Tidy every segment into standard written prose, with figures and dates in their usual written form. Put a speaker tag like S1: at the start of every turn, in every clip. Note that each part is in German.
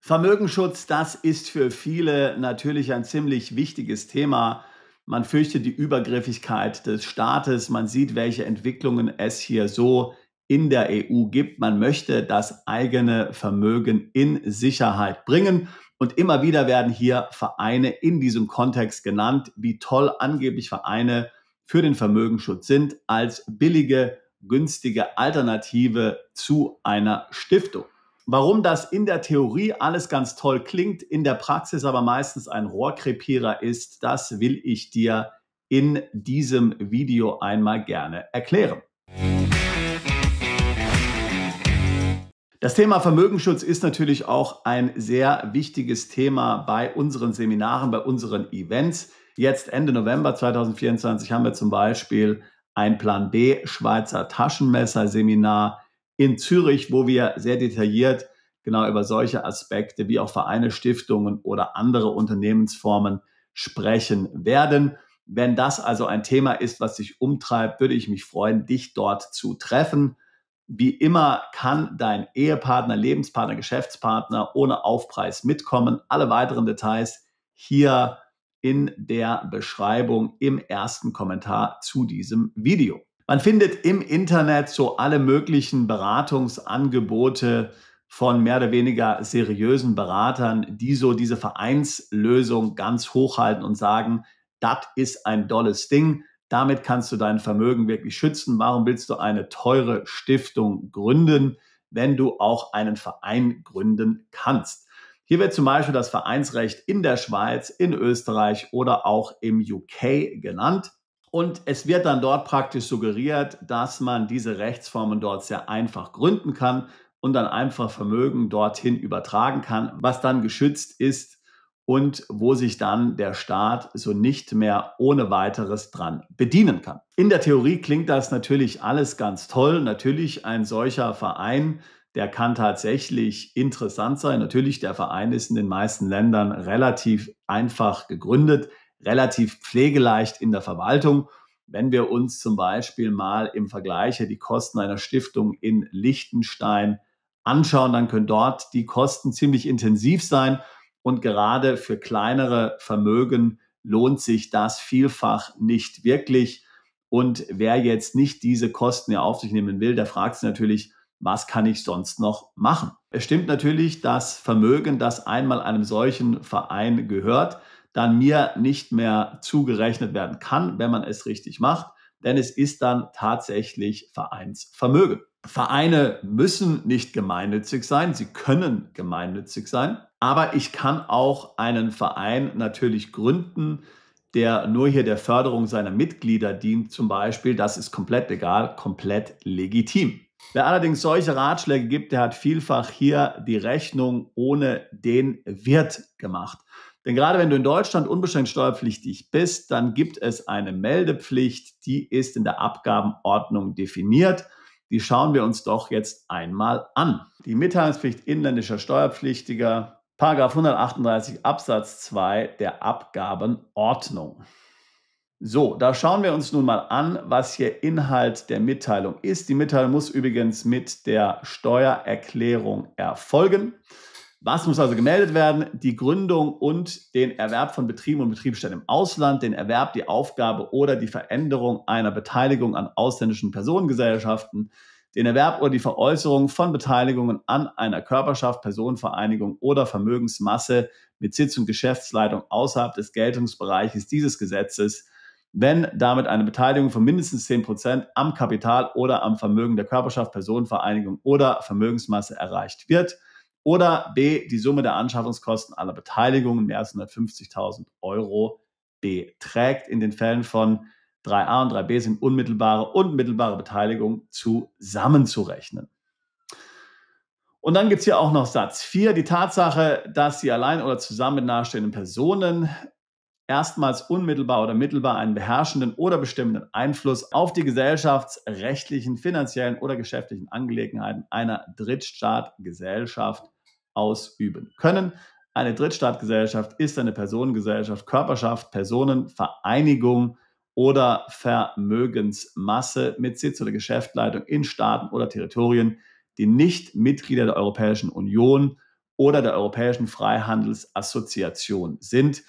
S1: Vermögensschutz, das ist für viele natürlich ein ziemlich wichtiges Thema. Man fürchtet die Übergriffigkeit des Staates. Man sieht, welche Entwicklungen es hier so in der EU gibt. Man möchte das eigene Vermögen in Sicherheit bringen. Und immer wieder werden hier Vereine in diesem Kontext genannt, wie toll angeblich Vereine für den Vermögensschutz sind, als billige, günstige Alternative zu einer Stiftung. Warum das in der Theorie alles ganz toll klingt, in der Praxis aber meistens ein Rohrkrepierer ist, das will ich dir in diesem Video einmal gerne erklären. Das Thema Vermögensschutz ist natürlich auch ein sehr wichtiges Thema bei unseren Seminaren, bei unseren Events. Jetzt Ende November 2024 haben wir zum Beispiel ein Plan B Schweizer Taschenmesser-Seminar in Zürich, wo wir sehr detailliert genau über solche Aspekte wie auch Vereine, Stiftungen oder andere Unternehmensformen sprechen werden. Wenn das also ein Thema ist, was dich umtreibt, würde ich mich freuen, dich dort zu treffen. Wie immer kann dein Ehepartner, Lebenspartner, Geschäftspartner ohne Aufpreis mitkommen. Alle weiteren Details hier in der Beschreibung im ersten Kommentar zu diesem Video. Man findet im Internet so alle möglichen Beratungsangebote von mehr oder weniger seriösen Beratern, die so diese Vereinslösung ganz hochhalten und sagen, das ist ein dolles Ding. Damit kannst du dein Vermögen wirklich schützen. Warum willst du eine teure Stiftung gründen, wenn du auch einen Verein gründen kannst? Hier wird zum Beispiel das Vereinsrecht in der Schweiz, in Österreich oder auch im UK genannt. Und es wird dann dort praktisch suggeriert, dass man diese Rechtsformen dort sehr einfach gründen kann und dann einfach Vermögen dorthin übertragen kann, was dann geschützt ist und wo sich dann der Staat so nicht mehr ohne weiteres dran bedienen kann. In der Theorie klingt das natürlich alles ganz toll. Natürlich ein solcher Verein, der kann tatsächlich interessant sein. Natürlich, der Verein ist in den meisten Ländern relativ einfach gegründet, relativ pflegeleicht in der Verwaltung. Wenn wir uns zum Beispiel mal im Vergleich die Kosten einer Stiftung in Liechtenstein anschauen, dann können dort die Kosten ziemlich intensiv sein. Und gerade für kleinere Vermögen lohnt sich das vielfach nicht wirklich. Und wer jetzt nicht diese Kosten ja auf sich nehmen will, der fragt sich natürlich, was kann ich sonst noch machen? Es stimmt natürlich, dass Vermögen, das einmal einem solchen Verein gehört, dann mir nicht mehr zugerechnet werden kann, wenn man es richtig macht, denn es ist dann tatsächlich Vereinsvermögen. Vereine müssen nicht gemeinnützig sein, sie können gemeinnützig sein, aber ich kann auch einen Verein natürlich gründen, der nur hier der Förderung seiner Mitglieder dient zum Beispiel. Das ist komplett legal, komplett legitim. Wer allerdings solche Ratschläge gibt, der hat vielfach hier die Rechnung ohne den Wirt gemacht. Denn gerade wenn du in Deutschland unbeschränkt steuerpflichtig bist, dann gibt es eine Meldepflicht, die ist in der Abgabenordnung definiert. Die schauen wir uns doch jetzt einmal an. Die Mitteilungspflicht inländischer Steuerpflichtiger, Paragraph 138 Absatz 2 der Abgabenordnung. So, da schauen wir uns nun mal an, was hier Inhalt der Mitteilung ist. Die Mitteilung muss übrigens mit der Steuererklärung erfolgen. Was muss also gemeldet werden? Die Gründung und den Erwerb von Betrieben und Betriebsstätten im Ausland, den Erwerb, die Aufgabe oder die Veränderung einer Beteiligung an ausländischen Personengesellschaften, den Erwerb oder die Veräußerung von Beteiligungen an einer Körperschaft, Personenvereinigung oder Vermögensmasse mit Sitz und Geschäftsleitung außerhalb des Geltungsbereiches dieses Gesetzes, wenn damit eine Beteiligung von mindestens 10% am Kapital oder am Vermögen der Körperschaft, Personenvereinigung oder Vermögensmasse erreicht wird. Oder B, die Summe der Anschaffungskosten aller Beteiligungen mehr als 150.000 Euro beträgt. In den Fällen von 3a und 3b sind unmittelbare und mittelbare Beteiligung zusammenzurechnen. Und dann gibt es hier auch noch Satz 4, die Tatsache, dass sie allein oder zusammen mit nahestehenden Personen erstmals unmittelbar oder mittelbar einen beherrschenden oder bestimmenden Einfluss auf die gesellschaftsrechtlichen, finanziellen oder geschäftlichen Angelegenheiten einer Drittstaatgesellschaft ausüben können. Eine Drittstaatgesellschaft ist eine Personengesellschaft, Körperschaft, Personenvereinigung oder Vermögensmasse mit Sitz oder Geschäftsleitung in Staaten oder Territorien, die nicht Mitglieder der Europäischen Union oder der Europäischen Freihandelsassoziation sind.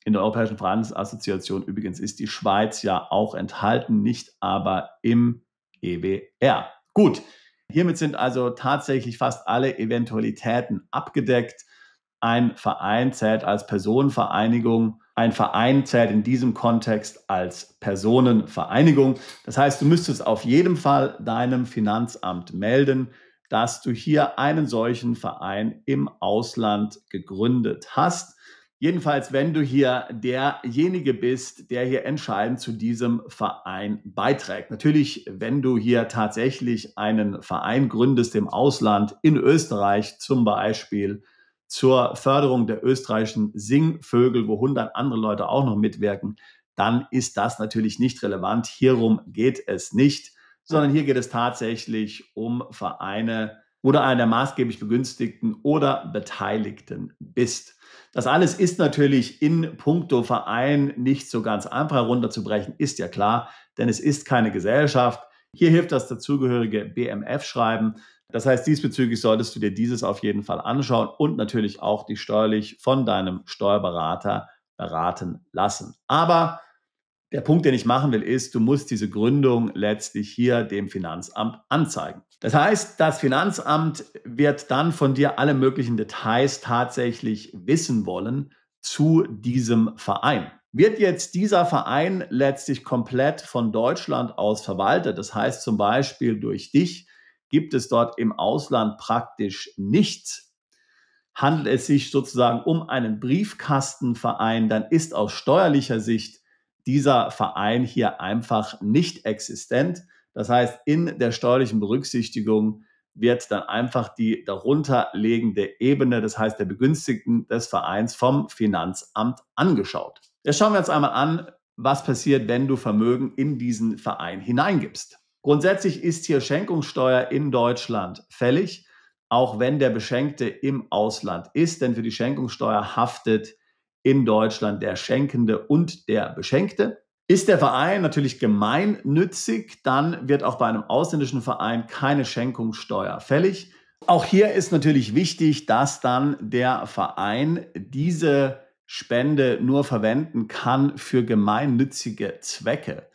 S1: In der Europäischen Freihandelsassoziation übrigens ist die Schweiz ja auch enthalten, nicht aber im EWR. Gut, hiermit sind also tatsächlich fast alle Eventualitäten abgedeckt. Ein Verein zählt als Personenvereinigung. Ein Verein zählt in diesem Kontext als Personenvereinigung. Das heißt, du müsstest auf jeden Fall deinem Finanzamt melden, dass du hier einen solchen Verein im Ausland gegründet hast. Jedenfalls, wenn du hier derjenige bist, der hier entscheidend zu diesem Verein beiträgt. Natürlich, wenn du hier tatsächlich einen Verein gründest im Ausland, in Österreich zum Beispiel, zur Förderung der österreichischen Singvögel, wo 100 andere Leute auch noch mitwirken, dann ist das natürlich nicht relevant. Hierum geht es nicht, sondern hier geht es tatsächlich um Vereine, wo du einer der maßgeblich Begünstigten oder Beteiligten bist. Das alles ist natürlich in puncto Verein nicht so ganz einfach herunterzubrechen, ist ja klar, denn es ist keine Gesellschaft. Hier hilft das dazugehörige BMF-Schreiben. Das heißt, diesbezüglich solltest du dir dieses auf jeden Fall anschauen und natürlich auch dich steuerlich von deinem Steuerberater beraten lassen. Aber der Punkt, den ich machen will, ist, du musst diese Gründung letztlich hier dem Finanzamt anzeigen. Das heißt, das Finanzamt wird dann von dir alle möglichen Details tatsächlich wissen wollen zu diesem Verein. Wird jetzt dieser Verein letztlich komplett von Deutschland aus verwaltet, das heißt zum Beispiel durch dich, gibt es dort im Ausland praktisch nichts, handelt es sich sozusagen um einen Briefkastenverein, dann ist aus steuerlicher Sicht dieser Verein hier einfach nicht existent. Das heißt, in der steuerlichen Berücksichtigung wird dann einfach die darunterliegende Ebene, das heißt der Begünstigten des Vereins, vom Finanzamt angeschaut. Jetzt schauen wir uns einmal an, was passiert, wenn du Vermögen in diesen Verein hineingibst. Grundsätzlich ist hier Schenkungssteuer in Deutschland fällig, auch wenn der Beschenkte im Ausland ist, denn für die Schenkungssteuer haftet in Deutschland der Schenkende und der Beschenkte. Ist der Verein natürlich gemeinnützig, dann wird auch bei einem ausländischen Verein keine Schenkungssteuer fällig. Auch hier ist natürlich wichtig, dass dann der Verein diese Spende nur verwenden kann für gemeinnützige Zwecke.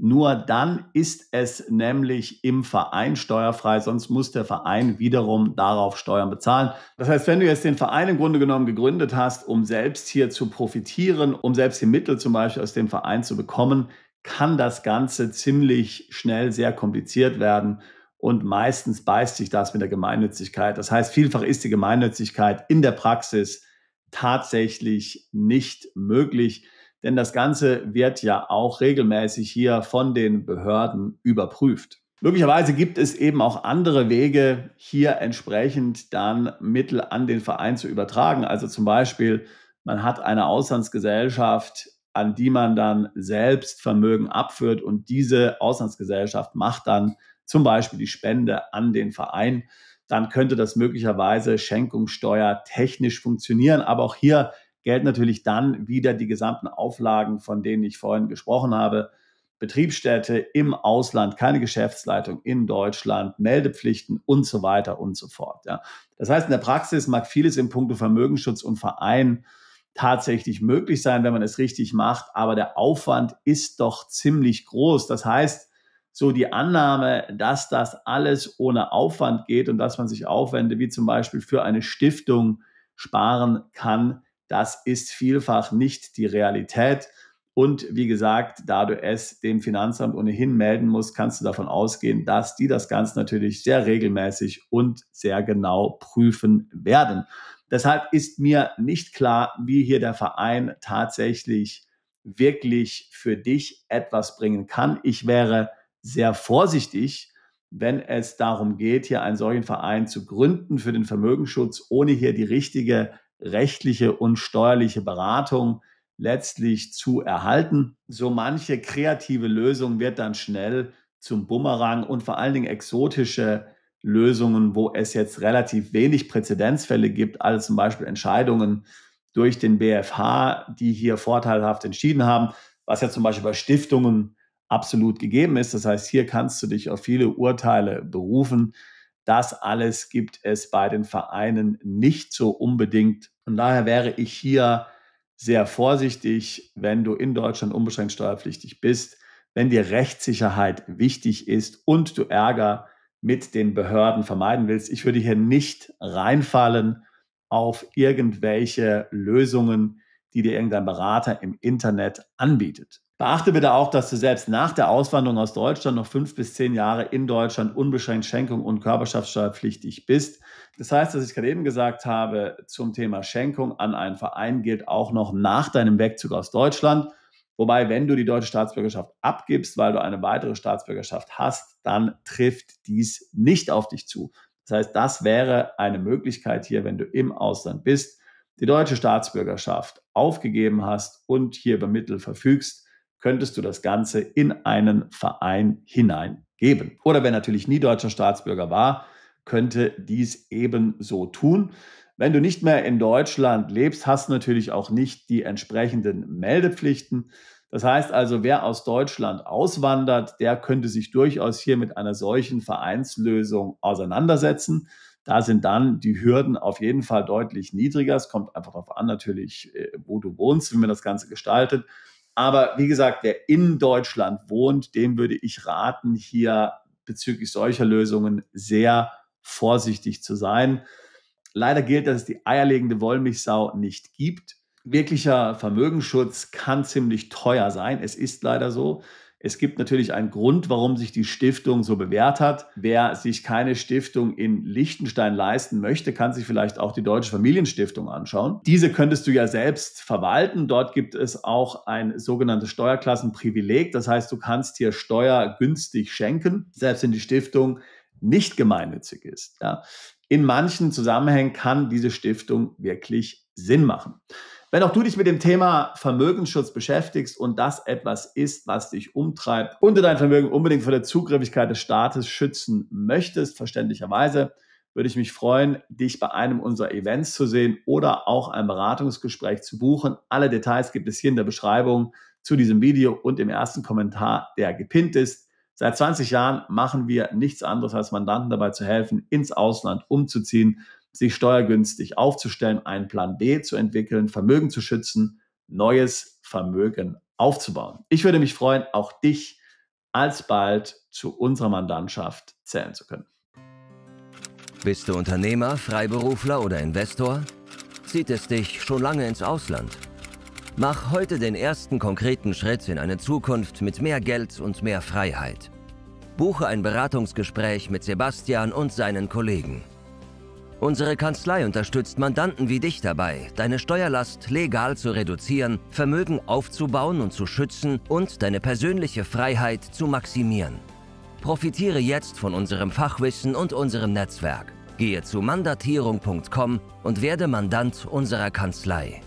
S1: Nur dann ist es nämlich im Verein steuerfrei, sonst muss der Verein wiederum darauf Steuern bezahlen. Das heißt, wenn du jetzt den Verein im Grunde genommen gegründet hast, um selbst hier zu profitieren, um selbst die Mittel zum Beispiel aus dem Verein zu bekommen, kann das Ganze ziemlich schnell sehr kompliziert werden und meistens beißt sich das mit der Gemeinnützigkeit. Das heißt, vielfach ist die Gemeinnützigkeit in der Praxis tatsächlich nicht möglich. Denn das Ganze wird ja auch regelmäßig hier von den Behörden überprüft. Möglicherweise gibt es eben auch andere Wege, hier entsprechend dann Mittel an den Verein zu übertragen. Also zum Beispiel, man hat eine Auslandsgesellschaft, an die man dann selbst Vermögen abführt und diese Auslandsgesellschaft macht dann zum Beispiel die Spende an den Verein. Dann könnte das möglicherweise Schenkungssteuer technisch funktionieren. Aber auch hier gelten natürlich dann wieder die gesamten Auflagen, von denen ich vorhin gesprochen habe. Betriebsstätte im Ausland, keine Geschäftsleitung in Deutschland, Meldepflichten und so weiter und so fort. Ja. Das heißt, in der Praxis mag vieles in puncto Vermögensschutz und Verein tatsächlich möglich sein, wenn man es richtig macht, aber der Aufwand ist doch ziemlich groß. Das heißt, so die Annahme, dass das alles ohne Aufwand geht und dass man sich Aufwände wie zum Beispiel für eine Stiftung sparen kann, das ist vielfach nicht die Realität. Und wie gesagt, da du es dem Finanzamt ohnehin melden musst, kannst du davon ausgehen, dass die das Ganze natürlich sehr regelmäßig und sehr genau prüfen werden. Deshalb ist mir nicht klar, wie hier der Verein tatsächlich wirklich für dich etwas bringen kann. Ich wäre sehr vorsichtig, wenn es darum geht, hier einen solchen Verein zu gründen für den Vermögensschutz, ohne hier die richtige rechtliche und steuerliche Beratung letztlich zu erhalten. So manche kreative Lösung wird dann schnell zum Bumerang und vor allen Dingen exotische Lösungen, wo es jetzt relativ wenig Präzedenzfälle gibt, also zum Beispiel Entscheidungen durch den BfH, die hier vorteilhaft entschieden haben, was ja zum Beispiel bei Stiftungen absolut gegeben ist. Das heißt, hier kannst du dich auf viele Urteile berufen. Das alles gibt es bei den Vereinen nicht so unbedingt. Von daher wäre ich hier sehr vorsichtig, wenn du in Deutschland unbeschränkt steuerpflichtig bist, wenn dir Rechtssicherheit wichtig ist und du Ärger mit den Behörden vermeiden willst. Ich würde hier nicht reinfallen auf irgendwelche Lösungen, die dir irgendein Berater im Internet anbietet. Beachte bitte auch, dass du selbst nach der Auswanderung aus Deutschland noch 5 bis 10 Jahre in Deutschland unbeschränkt Schenkung und Körperschaftssteuerpflichtig bist. Das heißt, was ich gerade eben gesagt habe zum Thema Schenkung an einen Verein gilt auch noch nach deinem Wegzug aus Deutschland. Wobei, wenn du die deutsche Staatsbürgerschaft abgibst, weil du eine weitere Staatsbürgerschaft hast, dann trifft dies nicht auf dich zu. Das heißt, das wäre eine Möglichkeit hier, wenn du im Ausland bist, die deutsche Staatsbürgerschaft aufgegeben hast und hier über Mittel verfügst, könntest du das Ganze in einen Verein hineingeben. Oder wer natürlich nie deutscher Staatsbürger war, könnte dies ebenso tun. Wenn du nicht mehr in Deutschland lebst, hast du natürlich auch nicht die entsprechenden Meldepflichten. Das heißt also, wer aus Deutschland auswandert, der könnte sich durchaus hier mit einer solchen Vereinslösung auseinandersetzen. Da sind dann die Hürden auf jeden Fall deutlich niedriger. Es kommt einfach darauf an, natürlich, wo du wohnst, wie man das Ganze gestaltet. Aber wie gesagt, wer in Deutschland wohnt, dem würde ich raten, hier bezüglich solcher Lösungen sehr vorsichtig zu sein. Leider gilt, dass es die eierlegende Wollmilchsau nicht gibt. Wirklicher Vermögensschutz kann ziemlich teuer sein. Es ist leider so. Es gibt natürlich einen Grund, warum sich die Stiftung so bewährt hat. Wer sich keine Stiftung in Liechtenstein leisten möchte, kann sich vielleicht auch die Deutsche Familienstiftung anschauen. Diese könntest du ja selbst verwalten. Dort gibt es auch ein sogenanntes Steuerklassenprivileg. Das heißt, du kannst hier steuergünstig schenken, selbst wenn die Stiftung nicht gemeinnützig ist. Ja. In manchen Zusammenhängen kann diese Stiftung wirklich Sinn machen. Wenn auch du dich mit dem Thema Vermögensschutz beschäftigst und das etwas ist, was dich umtreibt und du dein Vermögen unbedingt vor der Zugrifflichkeit des Staates schützen möchtest, verständlicherweise, würde ich mich freuen, dich bei einem unserer Events zu sehen oder auch ein Beratungsgespräch zu buchen. Alle Details gibt es hier in der Beschreibung zu diesem Video und im ersten Kommentar, der gepinnt ist. Seit 20 Jahren machen wir nichts anderes, als Mandanten dabei zu helfen, ins Ausland umzuziehen, sich steuergünstig aufzustellen, einen Plan B zu entwickeln, Vermögen zu schützen, neues Vermögen aufzubauen. Ich würde mich freuen, auch dich alsbald zu unserer Mandantschaft zählen zu können.
S2: Bist du Unternehmer, Freiberufler oder Investor? Zieht es dich schon lange ins Ausland? Mach heute den ersten konkreten Schritt in eine Zukunft mit mehr Geld und mehr Freiheit. Buche ein Beratungsgespräch mit Sebastian und seinen Kollegen. Unsere Kanzlei unterstützt Mandanten wie dich dabei, deine Steuerlast legal zu reduzieren, Vermögen aufzubauen und zu schützen und deine persönliche Freiheit zu maximieren. Profitiere jetzt von unserem Fachwissen und unserem Netzwerk. Gehe zu mandatierung.com und werde Mandant unserer Kanzlei.